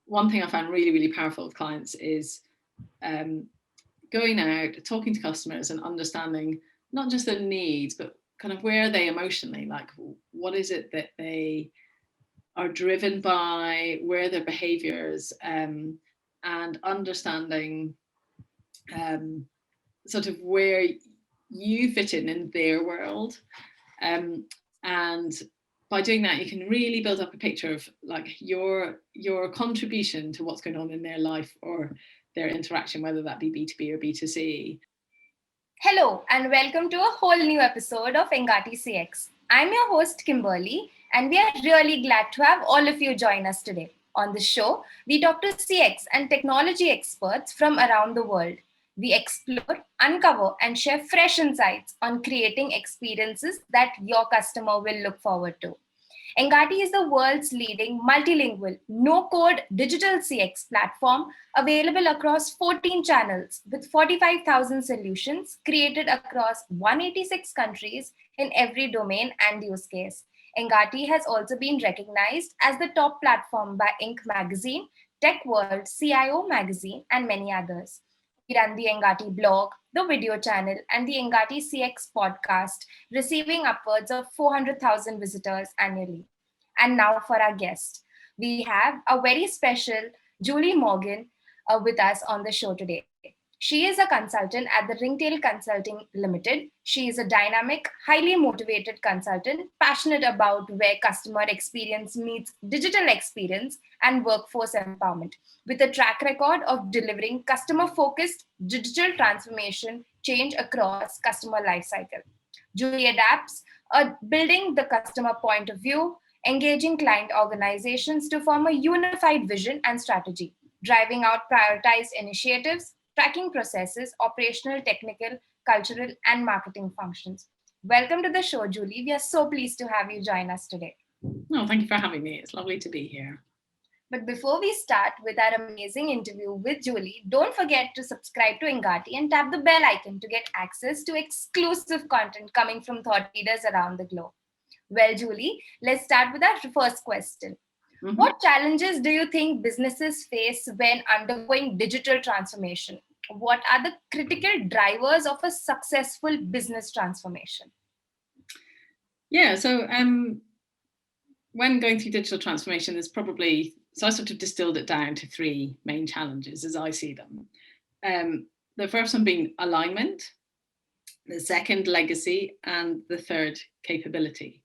one thing I find really, really powerful with clients is going out, talking to customers and understanding not just their needs, but kind of where are they emotionally, like what is it that they are driven by, where are their behaviors, and understanding sort of where you fit in their world. And by doing that, you can really build up a picture of like your contribution to what's going on in their life or their interaction, whether that be B2B or B2C. Hello and welcome to a whole new episode of Engati CX. I'm your host Kimberly and we are really glad to have all of you join us today. On the show, we talk to CX and technology experts from around the world. We explore, uncover and share fresh insights on creating experiences that your customer will look forward to. Engati is the world's leading multilingual, no-code digital CX platform available across 14 channels with 45,000 solutions created across 186 countries in every domain and use case. Engati has also been recognized as the top platform by Inc. magazine, Tech World, CIO magazine, and many others. We run the Engati blog, the video channel, and the Engati CX podcast, receiving upwards of 400,000 visitors annually. And now for our guest, we have a very special Julie Morgan with us on the show today. She is a consultant at the Ringtail Consulting Ltd. She is a dynamic, highly motivated consultant, passionate about where customer experience meets digital experience and workforce empowerment, with a track record of delivering customer-focused digital transformation change across customer lifecycle. Julie adapts building the customer point of view, engaging client organizations to form a unified vision and strategy, driving out prioritized initiatives, tracking processes, operational, technical, cultural, and marketing functions. Welcome to the show, Julie. We are so pleased to have you join us today. No, thank you for having me. It's lovely to be here. But before we start with our amazing interview with Julie, don't forget to subscribe to Engati and tap the bell icon to get access to exclusive content coming from thought leaders around the globe. Well, Julie, let's start with our first question. Mm-hmm. What challenges do you think businesses face when undergoing digital transformation? What are the critical drivers of a successful business transformation? Yeah, so when going through digital transformation, there's probably, so I sort of distilled it down to three main challenges as I see them. The first one being alignment, the second legacy, and the third capability.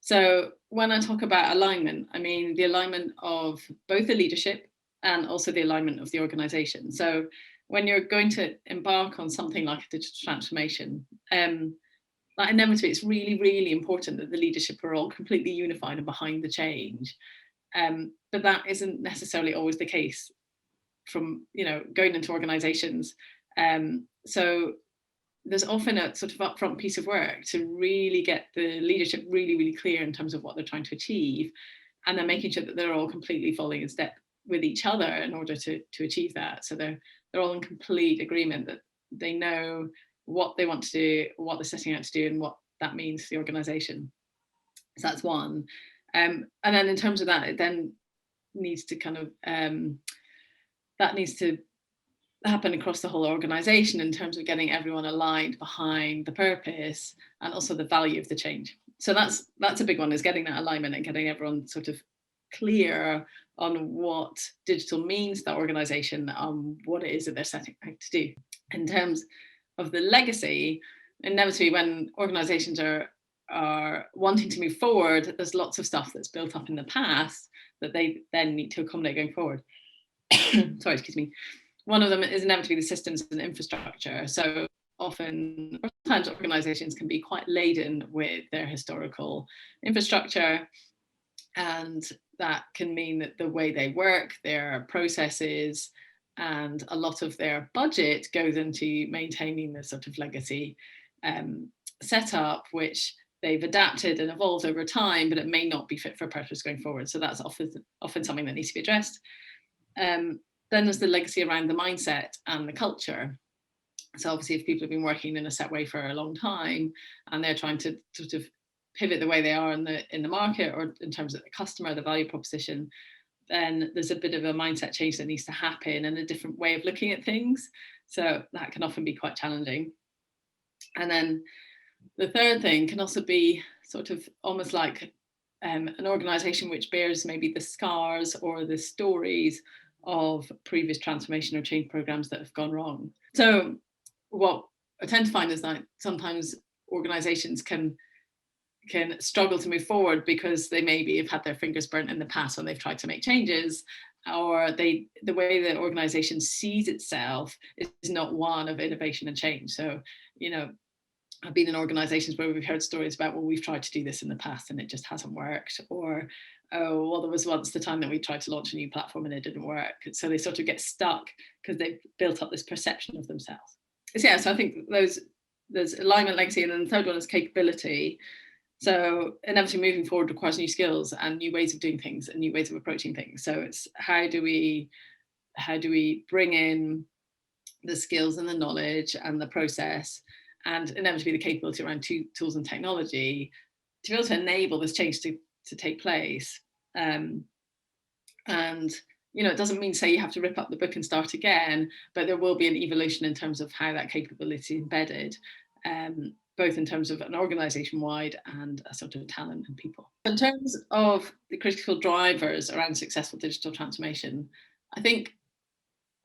So when I talk about alignment, I mean the alignment of both the leadership and also the alignment of the organization. So when you're going to embark on something like a digital transformation, like inevitably it's really, really important that the leadership are all completely unified and behind the change. But that isn't necessarily always the case from, going into organizations. So there's often a sort of upfront piece of work to really get the leadership really, really clear in terms of what they're trying to achieve, and then making sure that they're all completely falling in step with each other in order to achieve that. So they're all in complete agreement that they know what they want to do, what they're setting out to do, and what that means for the organization. So that's one. And then in terms of that, it then needs to kind of, that needs to happen across the whole organization in terms of getting everyone aligned behind the purpose and also the value of the change. So that's a big one, is getting that alignment and getting everyone sort of clear on what digital means to that organization, what it is that they're setting out to do. In terms of the legacy, inevitably when organizations are wanting to move forward, there's lots of stuff that's built up in the past that they then need to accommodate going forward. Sorry, excuse me. One of them is inevitably the systems and infrastructure. So often, sometimes organizations can be quite laden with their historical infrastructure, and that can mean that the way they work, their processes, and a lot of their budget goes into maintaining the sort of legacy setup, which they've adapted and evolved over time, but it may not be fit for purpose going forward. So that's often something that needs to be addressed. Then there's the legacy around the mindset and the culture. So obviously if people have been working in a set way for a long time and they're trying to sort of pivot the way they are in the market or in terms of the customer, the value proposition, then there's a bit of a mindset change that needs to happen and a different way of looking at things. So that can often be quite challenging. And then the third thing can also be sort of almost like an organization which bears maybe the scars or the stories of previous transformation or change programs that have gone wrong. So what I tend to find is that sometimes organizations can struggle to move forward because they maybe have had their fingers burnt in the past when they've tried to make changes, or the way the organization sees itself is not one of innovation and change. So, you know, I've been in organizations where we've heard stories about, well, we've tried to do this in the past and it just hasn't worked, or, oh, well, there was once the time that we tried to launch a new platform and it didn't work. So they sort of get stuck because they've built up this perception of themselves. So yeah, so I think there's alignment, legacy, and then the third one is capability. So inevitably moving forward requires new skills and new ways of doing things and new ways of approaching things. So it's how do we bring in the skills and the knowledge and the process and inevitably the capability around tools and technology to be able to enable this change to take place. And, you know, it doesn't mean say you have to rip up the book and start again, but there will be an evolution in terms of how that capability is embedded, both in terms of an organization-wide and a sort of talent and people. In terms of the critical drivers around successful digital transformation, I think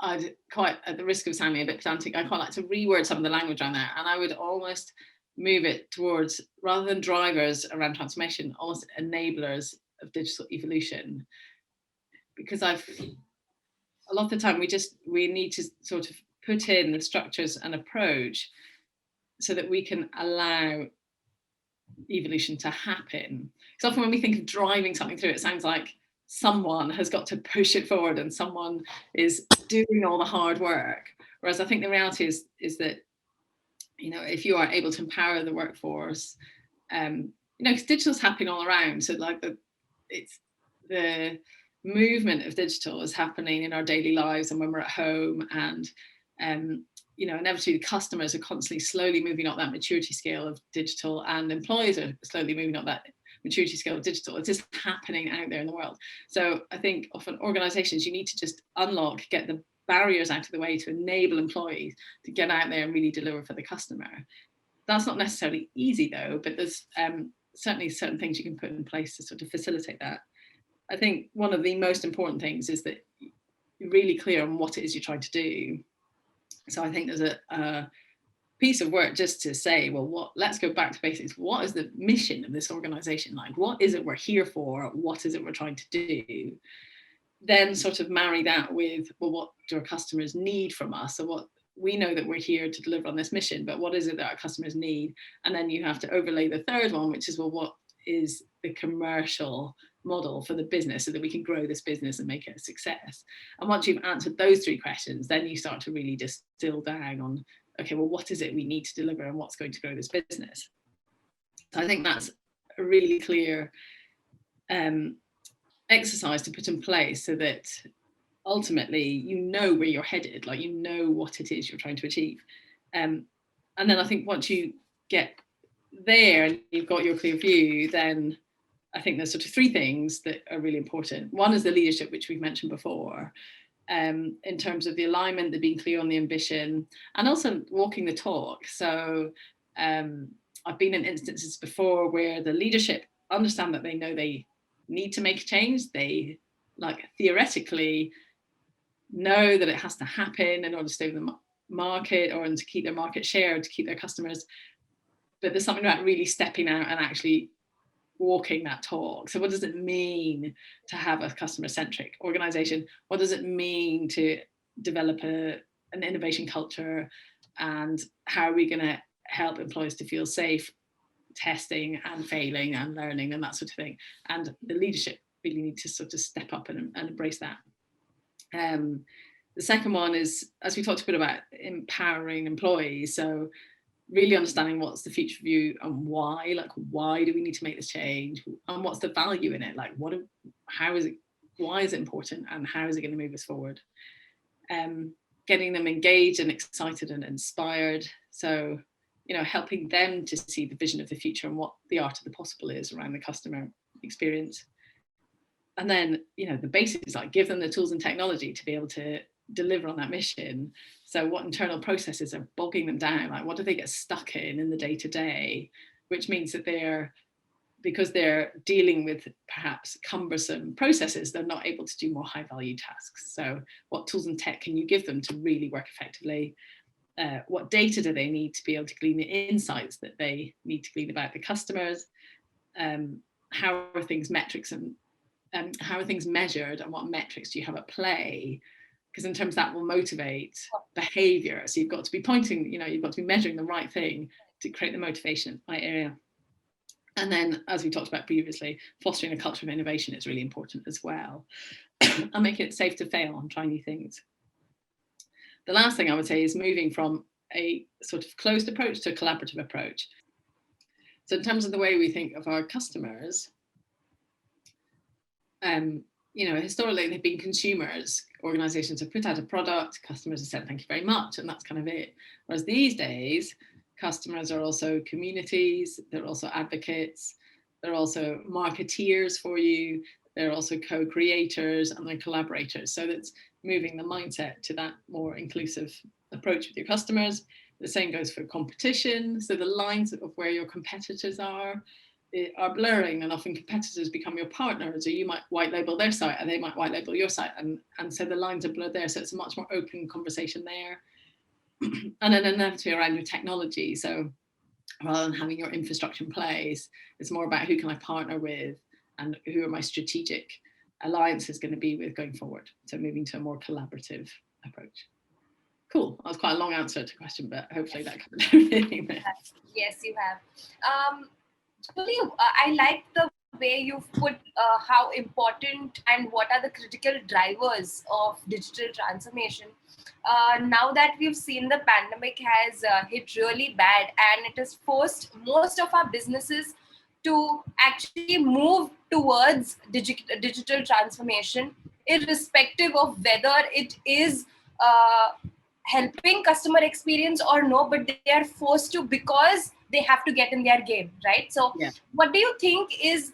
I'd quite, at the risk of sounding a bit pedantic, I quite like to reword some of the language around that. And I would almost move it towards, rather than drivers around transformation, almost enablers of digital evolution. Because a lot of the time we need to sort of put in the structures and approach so that we can allow evolution to happen. Because often when we think of driving something through, it sounds like someone has got to push it forward and someone is doing all the hard work. Whereas I think the reality is that, you know, if you are able to empower the workforce, you know, because digital's happening all around. So like it's the movement of digital is happening in our daily lives and when we're at home, and you know, inevitably the customers are constantly slowly moving up that maturity scale of digital, and employees are slowly moving up that maturity scale of digital. It's just happening out there in the world. So I think often organizations, you need to just unlock, get the barriers out of the way to enable employees to get out there and really deliver for the customer. That's not necessarily easy though, but there's certainly certain things you can put in place to sort of facilitate that. I think one of the most important things is that you're really clear on what it is you're trying to do. So I think there's a piece of work just to say, well, let's go back to basics. What is the mission of this organization like? What is it we're here for? What is it we're trying to do? Then sort of marry that with, well, what do our customers need from us? So what we know that we're here to deliver on this mission, but what is it that our customers need? And then you have to overlay the third one, which is, well, what is the commercial model for the business so that we can grow this business and make it a success? And once you've answered those three questions, then you start to really distill down on, okay, well, what is it we need to deliver and what's going to grow this business? So I think that's a really clear exercise to put in place so that ultimately you know where you're headed, like you know what it is you're trying to achieve. And then I think once you get there and you've got your clear view, then I think there's sort of three things that are really important. One is the leadership, which we've mentioned before, in terms of the alignment, the being clear on the ambition, and also walking the talk. So I've been in instances before where the leadership understand that they know they need to make a change. They like theoretically know that it has to happen in order to stay with the market or to keep their market share, to keep their customers. But there's something about really stepping out and actually walking that talk. So what does it mean to have a customer-centric organization? What does it mean to develop an innovation culture? And how are we going to help employees to feel safe testing and failing and learning and that sort of thing? And the leadership really need to sort of step up and embrace that. The second one is, as we talked a bit about, empowering employees. So really understanding what's the future view and why, like why do we need to make this change, and what's the value in it, like how is it, why is it important, and how is it going to move us forward? Getting them engaged and excited and inspired. So, you know, helping them to see the vision of the future and what the art of the possible is around the customer experience. And then, the basics, like give them the tools and technology to be able to deliver on that mission. So what internal processes are bogging them down? Like what do they get stuck in the day to day, which means that because they're dealing with perhaps cumbersome processes, they're not able to do more high value tasks. So what tools and tech can you give them to really work effectively? What data do they need to be able to glean the insights that they need to glean about the customers? How are things metrics and how are things measured, and what metrics do you have at play? Because in terms that will motivate behavior. So you've got to be pointing, you've got to be measuring the right thing to create the motivation in my area. And then, as we talked about previously, fostering a culture of innovation is really important as well. And making it safe to fail and try new things. The last thing I would say is moving from a sort of closed approach to a collaborative approach. So in terms of the way we think of our customers, historically they've been consumers. Organizations have put out a product, customers have said thank you very much, and that's kind of it. Whereas these days, customers are also communities, they're also advocates, they're also marketeers for you, they're also co-creators, and they're collaborators. So that's moving the mindset to that more inclusive approach with your customers. The same goes for competition. So the lines of where your competitors are blurring, and often competitors become your partners, or you might white label their site and they might white label your site, and so the lines are blurred there. So it's a much more open conversation there. And then inevitably around your technology. So rather than having your infrastructure in place, it's more about who can I partner with and who are my strategic alliances going to be with going forward. So moving to a more collaborative approach. Cool. That was quite a long answer to a question, but hopefully that covered everything there. Yes, you have. Julie, I like the way you've put how important and what are the critical drivers of digital transformation. Now that we've seen the pandemic has hit really bad, and it has forced most of our businesses to actually move towards digital transformation, irrespective of whether it is helping customer experience or no, but they are forced to because they have to get in their game, right? So yeah. What do you think is,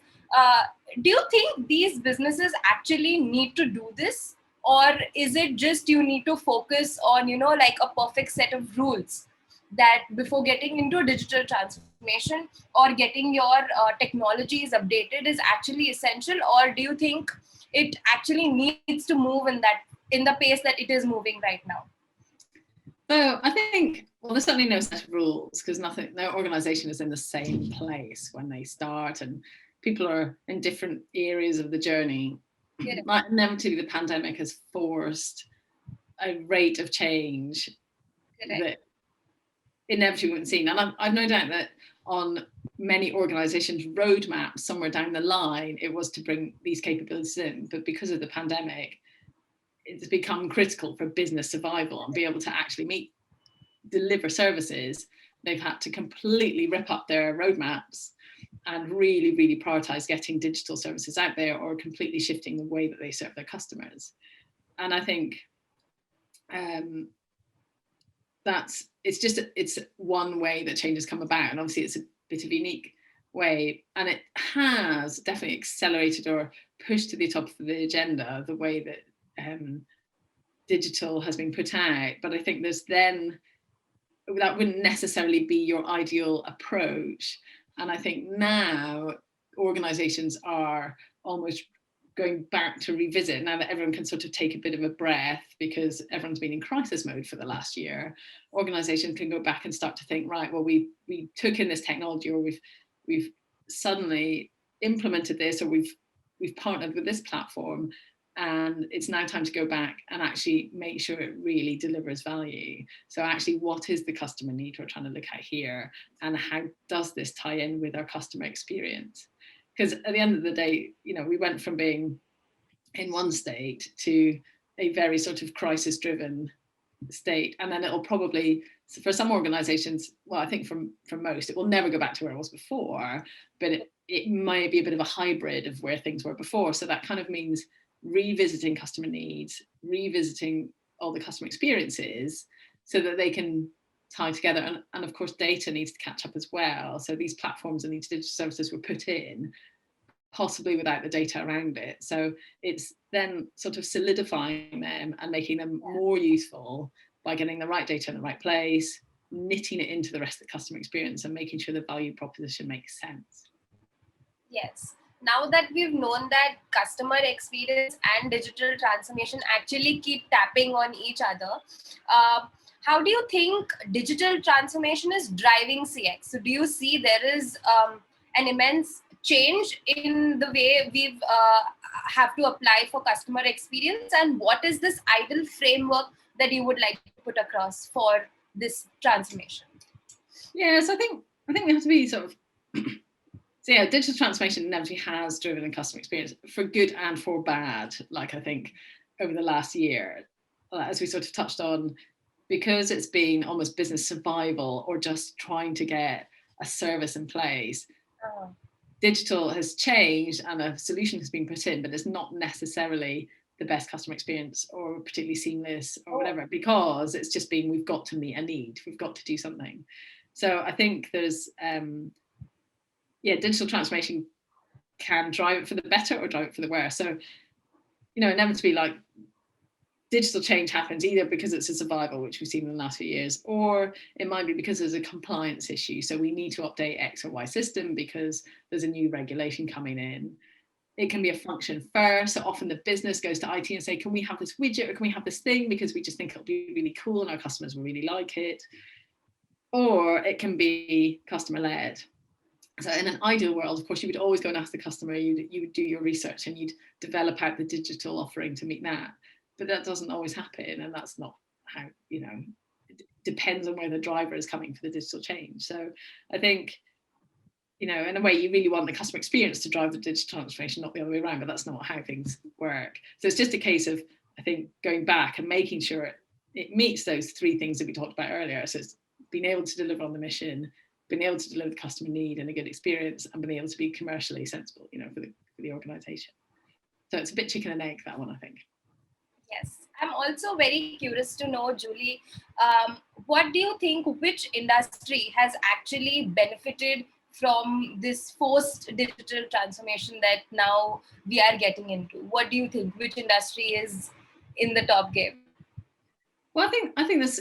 do you think these businesses actually need to do this? Or is it just you need to focus on, like a perfect set of rules that before getting into digital transformation or getting your technologies updated is actually essential? Or do you think it actually needs to move in the pace that it is moving right now? So I think, there's certainly no set of rules, because no organization is in the same place when they start, and people are in different areas of the journey. Yeah. Like inevitably the pandemic has forced a rate of change that inevitably we haven't seen. And I've no doubt that on many organizations' roadmaps somewhere down the line, it was to bring these capabilities in, but because of the pandemic, it's become critical for business survival and be able to actually deliver services. They've had to completely rip up their roadmaps and really, really prioritize getting digital services out there, or completely shifting the way that they serve their customers. And I think it's one way that change has come about. And obviously it's a bit of a unique way, and it has definitely accelerated or pushed to the top of the agenda the way that digital has been put out. But I think that wouldn't necessarily be your ideal approach. And I think now organizations are almost going back to revisit, now that everyone can sort of take a bit of a breath because everyone's been in crisis mode for the last year. Organizations can go back and start to think, right, well, we took in this technology, or we've suddenly implemented this, or we've partnered with this platform, and it's now time to go back and actually make sure it really delivers value. So actually, what is the customer need we're trying to look at here, and how does this tie in with our customer experience? Because at the end of the day, we went from being in one state to a very sort of crisis-driven state, and then it'll probably, for some organizations, well, I think from most, it will never go back to where it was before, but it might be a bit of a hybrid of where things were before. So that kind of means revisiting customer needs, revisiting all the customer experiences so that they can tie together. And of course, data needs to catch up as well. So these platforms and these digital services were put in possibly without the data around it. So it's then sort of solidifying them and making them more useful by getting the right data in the right place, knitting it into the rest of the customer experience and making sure the value proposition makes sense. Yes. Now that we've known that customer experience and digital transformation actually keep tapping on each other, how do you think digital transformation is driving CX? So do you see there is an immense change in the way we've have to apply for customer experience, and what is this ideal framework that you would like to put across for this transformation? Yes, I think we have to be sort of so yeah, digital transformation inevitably has driven the customer experience for good and for bad. Like I think over the last year, as we sort of touched on, because it's been almost business survival or just trying to get a service in place, digital has changed and a solution has been put in, but it's not necessarily the best customer experience or particularly seamless or whatever, because it's just been, we've got to meet a need, we've got to do something. So I think there's, digital transformation can drive it for the better or drive it for the worse. So, inevitably, like, digital change happens either because it's a survival, which we've seen in the last few years, or it might be because there's a compliance issue. So we need to update X or Y system because there's a new regulation coming in. It can be a function first. So often the business goes to IT and say, can we have this widget or can we have this thing because we just think it'll be really cool and our customers will really like it. Or it can be customer led. So in an ideal world, of course, you would always go and ask the customer, you would do your research and you'd develop out the digital offering to meet that. But that doesn't always happen. And that's not how, it depends on where the driver is coming for the digital change. So I think, in a way, you really want the customer experience to drive the digital transformation, not the other way around, but that's not how things work. So it's just a case of, I think, going back and making sure it meets those three things that we talked about earlier. So it's being able to deliver on the mission, being able to deliver the customer need and a good experience, and being able to be commercially sensible, for the organization. So it's a bit chicken and egg, that one, I think. Yes. I'm also very curious to know, Julie, what do you think, which industry has actually benefited from this forced digital transformation that now we are getting into? What do you think, which industry is in the top game? Well, I think there's,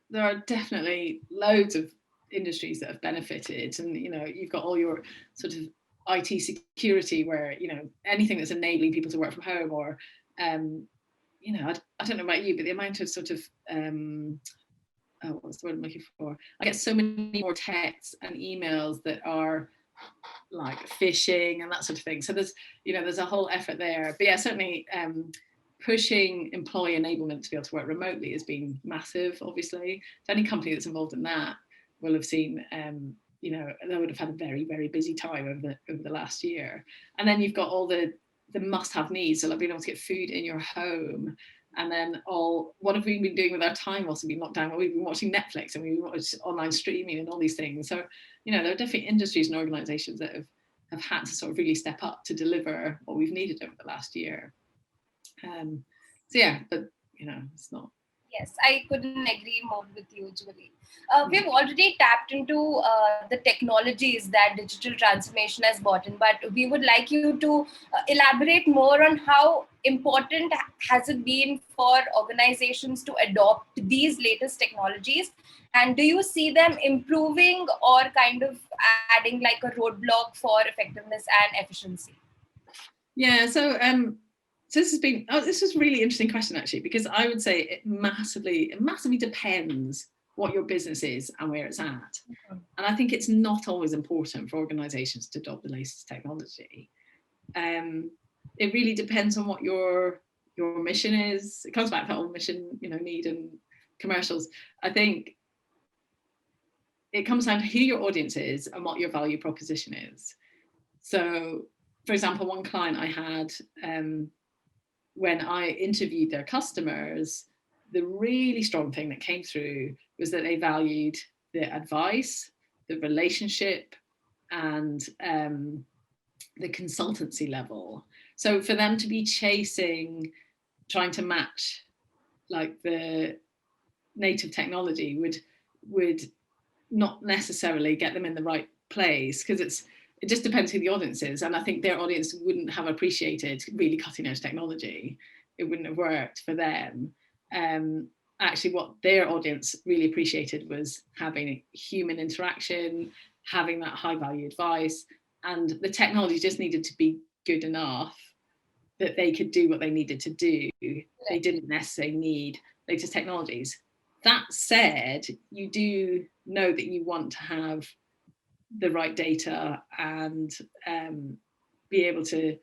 there are definitely loads of industries that have benefited, and you've got all your sort of IT security where anything that's enabling people to work from home, or I don't know about you, but the amount of sort of what's the word I'm looking for? I get so many more texts and emails that are like phishing and that sort of thing. So there's a whole effort there. But yeah, certainly pushing employee enablement to be able to work remotely has been massive, obviously. So any company that's involved in that will have seen, they would have had a very, very busy time over the last year. And then you've got all the must-have needs, so like being able to get food in your home. And then what have we been doing with our time whilst we've been locked down? Well, we've been watching Netflix and we've watched online streaming and all these things. So, there are definitely industries and organizations that have had to sort of really step up to deliver what we've needed over the last year. So yeah, but it's not. Yes, I couldn't agree more with you, Julie. We've already tapped into the technologies that digital transformation has brought in, but we would like you to elaborate more on how important has it been for organizations to adopt these latest technologies, and do you see them improving or kind of adding like a roadblock for effectiveness and efficiency? Yeah, so this is a really interesting question, actually, because I would say it massively depends what your business is and where it's at. Mm-hmm. And I think it's not always important for organizations to adopt the latest technology. It really depends on what your mission is. It comes back to that whole mission, need and commercials. I think it comes down to who your audience is and what your value proposition is. So, for example, one client I had, when I interviewed their customers, the really strong thing that came through was that they valued the advice, the relationship, and the consultancy level. So for them to be trying to match like the native technology would not necessarily get them in the right place, because it just depends who the audience is. And I think their audience wouldn't have appreciated really cutting edge technology. It wouldn't have worked for them. Actually, what their audience really appreciated was having human interaction, having that high value advice, and the technology just needed to be good enough that they could do what they needed to do. They didn't necessarily need latest technologies. That said, you do know that you want to have the right data and be able to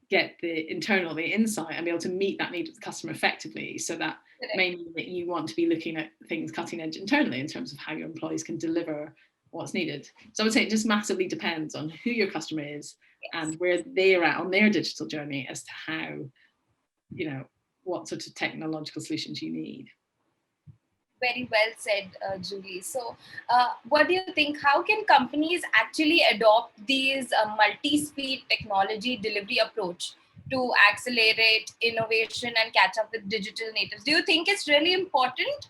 get the internal, the insight, and be able to meet that need of the customer effectively. So that may mean that you want to be looking at things cutting edge internally in terms of how your employees can deliver what's needed. So I would say it just massively depends on who your customer is and where they're at on their digital journey as to how, you know, what sort of technological solutions you need. Very well said, Julie. So what do you think? How can companies actually adopt these multi-speed technology delivery approach to accelerate innovation and catch up with digital natives? Do you think it's really important?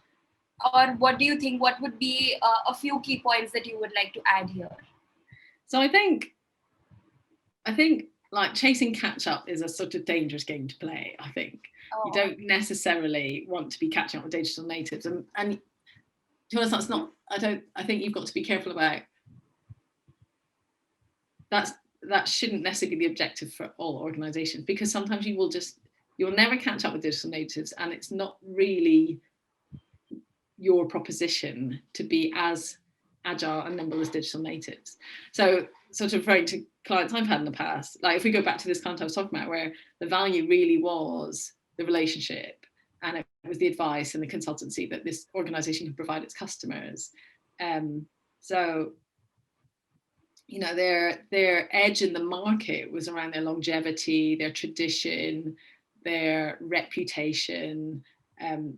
Or what do you think? What would be a few key points that you would like to add here? So I think like chasing catch up is a sort of dangerous game to play. I think you don't necessarily want to be catching up with digital natives, and to be honest, that's not. I think you've got to be careful about that shouldn't necessarily be the objective for all organizations, because sometimes you'll never catch up with digital natives, and it's not really your proposition to be as agile and nimble as digital natives. So sort of referring to clients I've had in the past, like if we go back to this client I was talking about, where the value really was the relationship and it was the advice and the consultancy that this organization could provide its customers. So, you know, their edge in the market was around their longevity, their tradition, their reputation,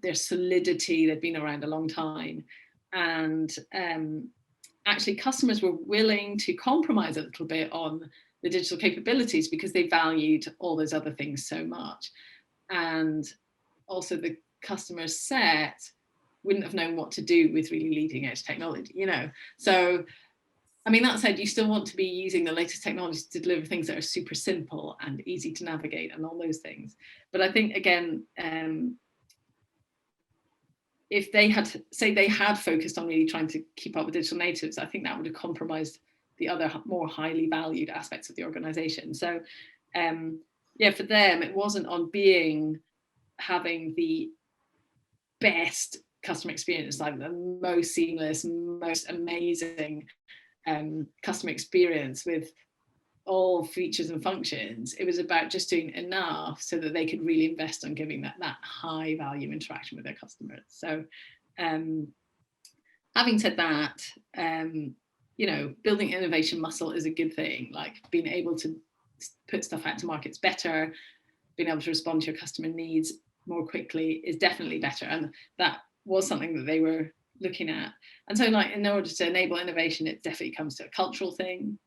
their solidity. They'd been around a long time. And actually customers were willing to compromise a little bit on the digital capabilities because they valued all those other things so much. And also the customer set wouldn't have known what to do with really leading edge technology, you know. So, I mean, that said, you still want to be using the latest technology to deliver things that are super simple and easy to navigate and all those things. But I think, again, if they had focused on really trying to keep up with digital natives, I think that would have compromised the other more highly valued aspects of the organization. So yeah, for them, it wasn't on having the best customer experience, like the most seamless, most amazing customer experience with all features and functions. It was about just doing enough so that they could really invest on giving that high value interaction with their customers. So having said that, you know, building innovation muscle is a good thing. Like being able to put stuff out to markets better, being able to respond to your customer needs more quickly is definitely better. And that was something that they were looking at. And so, like, in order to enable innovation, it definitely comes to a cultural thing.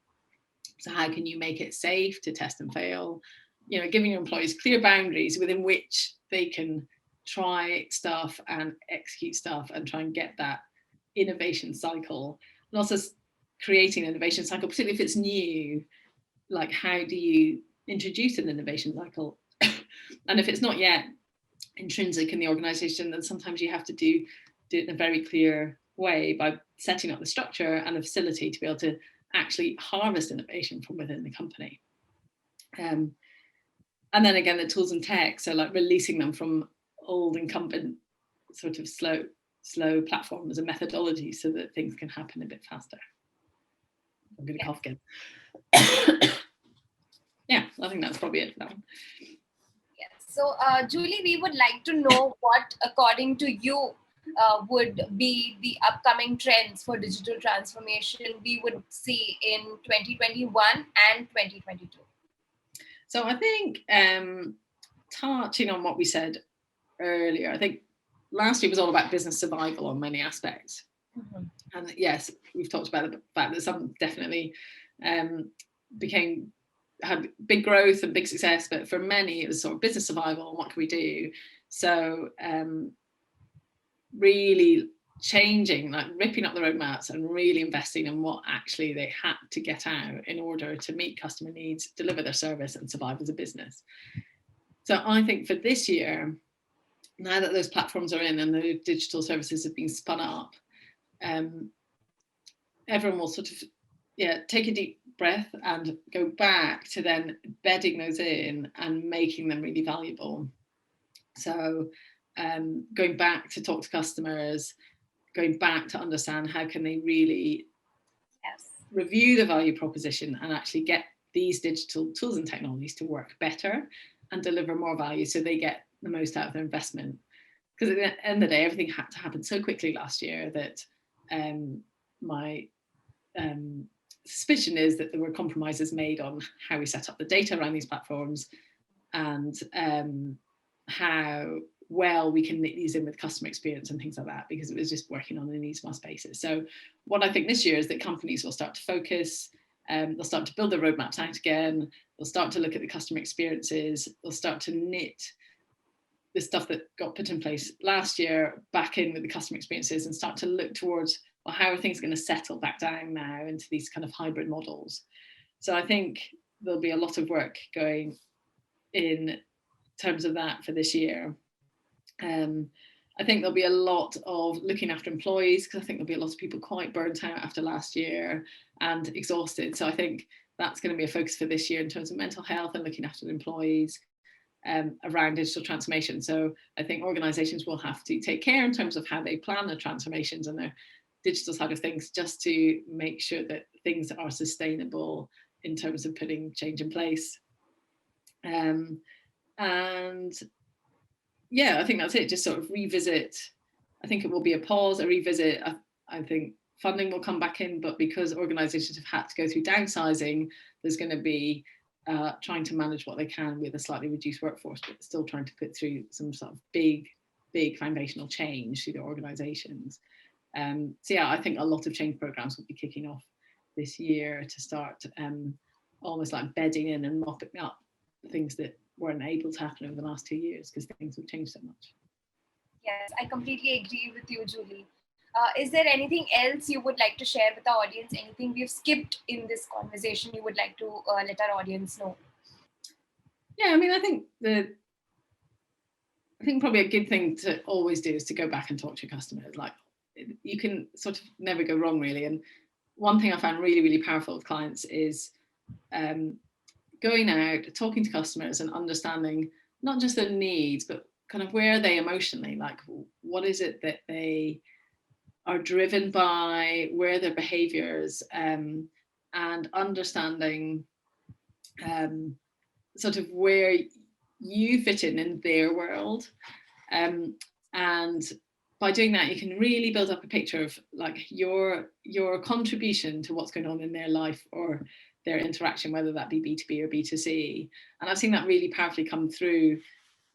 So how can you make it safe to test and fail? You know, giving your employees clear boundaries within which they can try stuff and execute stuff and try and get that innovation cycle. And also creating an innovation cycle, particularly if it's new, like how do you introduce an innovation cycle? And if it's not yet intrinsic in the organization, then sometimes you have to do it in a very clear way by setting up the structure and the facility to be able to actually harvest innovation from within the company. And then again, the tools and tech, so like releasing them from old incumbent sort of slow platforms and methodology so that things can happen a bit faster. I'm going to cough again. Yeah, I think that's probably it for that one. Yes. So, Julie, we would like to know what, according to you, would be the upcoming trends for digital transformation we would see in 2021 and 2022? So I think touching on what we said earlier, I think last year was all about business survival on many aspects. Mm-hmm. And yes, we've talked about the fact that some definitely had big growth and big success, but for many it was sort of business survival and what can we do? So really changing, like ripping up the roadmaps and really investing in what actually they had to get out in order to meet customer needs, deliver their service and survive as a business. So I think for this year, now that those platforms are in and the digital services have been spun up, everyone will sort of take a deep breath and go back to then bedding those in and making them really valuable. So going back to talk to customers, going back to understand how can they really review the value proposition and actually get these digital tools and technologies to work better and deliver more value so they get the most out of their investment. Because at the end of the day, everything had to happen so quickly last year that my suspicion is that there were compromises made on how we set up the data around these platforms and how well we can knit these in with customer experience and things like that, because it was just working on an ESMAS basis. So what I think this year is that companies will start to focus, they'll start to build their roadmaps out again, they'll start to look at the customer experiences, they'll start to knit the stuff that got put in place last year back in with the customer experiences and start to look towards, well, how are things going to settle back down now into these kind of hybrid models. So I think there'll be a lot of work going in terms of that for this year. I think there'll be a lot of looking after employees, because I think there'll be a lot of people quite burnt out after last year and exhausted. So I think that's going to be a focus for this year in terms of mental health and looking after the employees around digital transformation. So I think organizations will have to take care in terms of how they plan their transformations and their digital side of things, just to make sure that things are sustainable in terms of putting change in place. And yeah, I think that's it. Just sort of revisit. I think it will be a pause, a revisit. I think funding will come back in, but because organizations have had to go through downsizing, there's going to be trying to manage what they can with a slightly reduced workforce, but still trying to put through some sort of big foundational change through their organizations. So yeah, I think a lot of change programs will be kicking off this year to start almost like bedding in and mopping up things that weren't able to happen over the last 2 years because things have changed so much. Yes, I completely agree with you, Julie. Is there anything else you would like to share with the audience? Anything we've skipped in this conversation you would like to let our audience know? Yeah, I mean, I think probably a good thing to always do is to go back and talk to your customers. Like, you can sort of never go wrong, really. And one thing I found really, really powerful with clients is going out, talking to customers and understanding not just their needs, but kind of where are they emotionally, like what is it that they are driven by, where are their behaviors, and understanding sort of where you fit in their world. And by doing that, you can really build up a picture of like your contribution to what's going on in their life or their interaction, whether that be B2B or B2C. And I've seen that really powerfully come through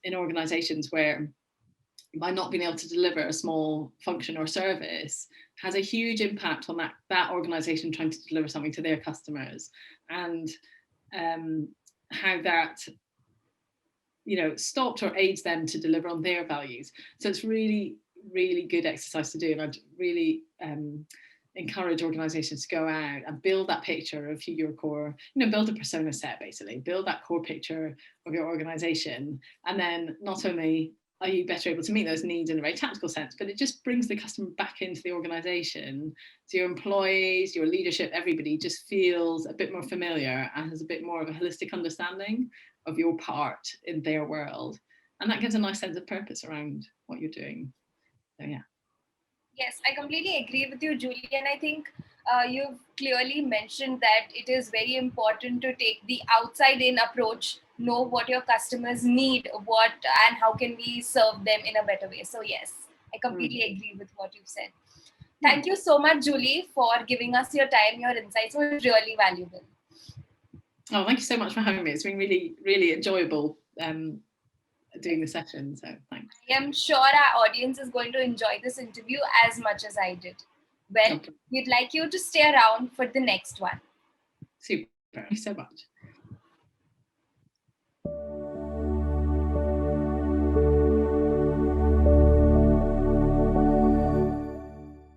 in organizations where by not being able to deliver a small function or service has a huge impact on that organization trying to deliver something to their customers, and how that, you know, stopped or aids them to deliver on their values. So it's really, really good exercise to do. And I'd really encourage organizations to go out and build that picture of who your core, you know, build a persona set, basically, build that core picture of your organization. And then not only are you better able to meet those needs in a very tactical sense, but it just brings the customer back into the organization. So your employees, your leadership, everybody just feels a bit more familiar and has a bit more of a holistic understanding of your part in their world. And that gives a nice sense of purpose around what you're doing. So yeah. Yes, I completely agree with you, Julie. And I think you've clearly mentioned that it is very important to take the outside in approach, know what your customers need, what and how can we serve them in a better way. So yes, I completely agree with what you've said. Thank you so much, Julie, for giving us your time. Your insights were really valuable. Oh, thank you so much for having me. It's been really, really enjoyable doing the session, so thanks. I am sure our audience is going to enjoy this interview as much as I did. Well, okay. We'd like you to stay around for the next one. Super. Thank you so much.